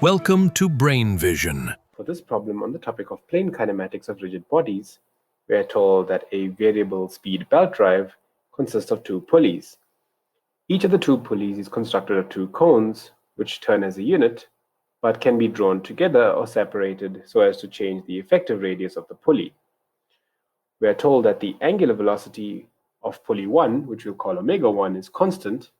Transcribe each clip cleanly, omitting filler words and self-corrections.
Welcome to Brain Vision. For this problem on the topic of plane kinematics of rigid bodies, we are told that a variable speed belt drive consists of two pulleys. Each of the two pulleys is constructed of two cones, which turn as a unit, but can be drawn together or separated so as to change the effective radius of the pulley. We are told that the angular velocity of pulley 1, which we'll call omega 1, is constant,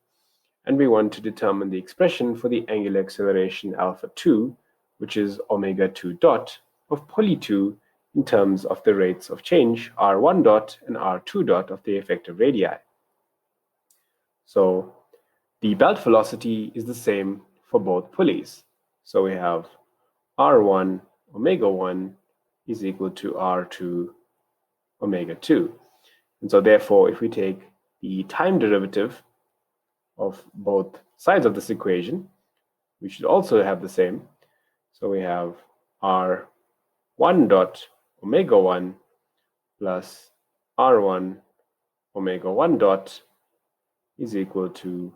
and we want to determine the expression for the angular acceleration alpha 2, which is omega 2 dot, of pulley 2 in terms of the rates of change r1 dot and r2 dot of the effective radii. So the belt velocity is the same for both pulleys. So we have r1 omega 1 is equal to r2 omega 2. And so therefore, if we take the time derivative of both sides of this equation, we should also have the same. So we have r1 dot omega 1 plus r1 omega 1 dot is equal to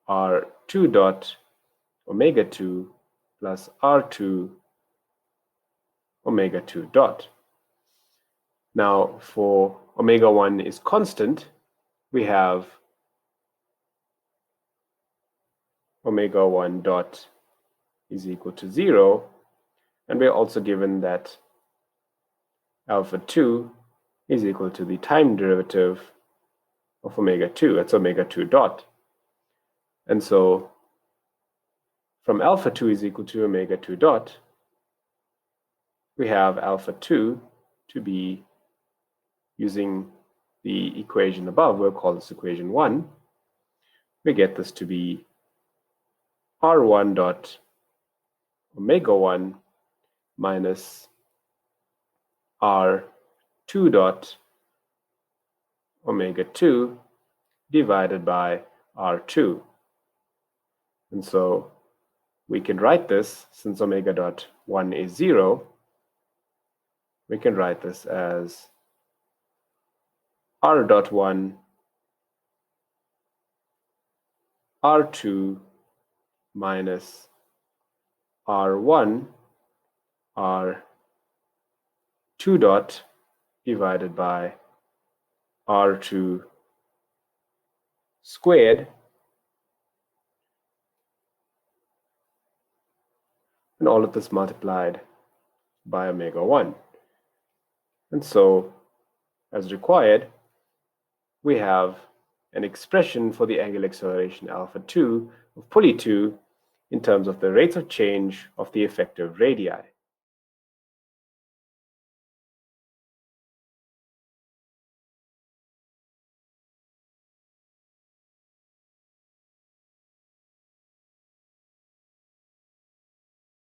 r2 dot omega 2 plus r2 omega 2 dot. Now for omega 1 is constant, we have omega 1 dot is equal to 0, and we're also given that alpha 2 is equal to the time derivative of omega 2, that's omega 2 dot. And so from alpha 2 is equal to omega 2 dot, we have alpha 2 to be, using the equation above, we'll call this equation 1, we get this to be r1 dot omega 1 minus r2 dot omega 2 divided by r2. And so we can write this, since omega dot 1 is 0, we can write this as r dot 1 r2 minus r1 r2 dot divided by r2 squared, and all of this multiplied by omega 1. And so, as required, we have an expression for the angular acceleration alpha 2 of pulley 2 in terms of the rates of change of the effective radii.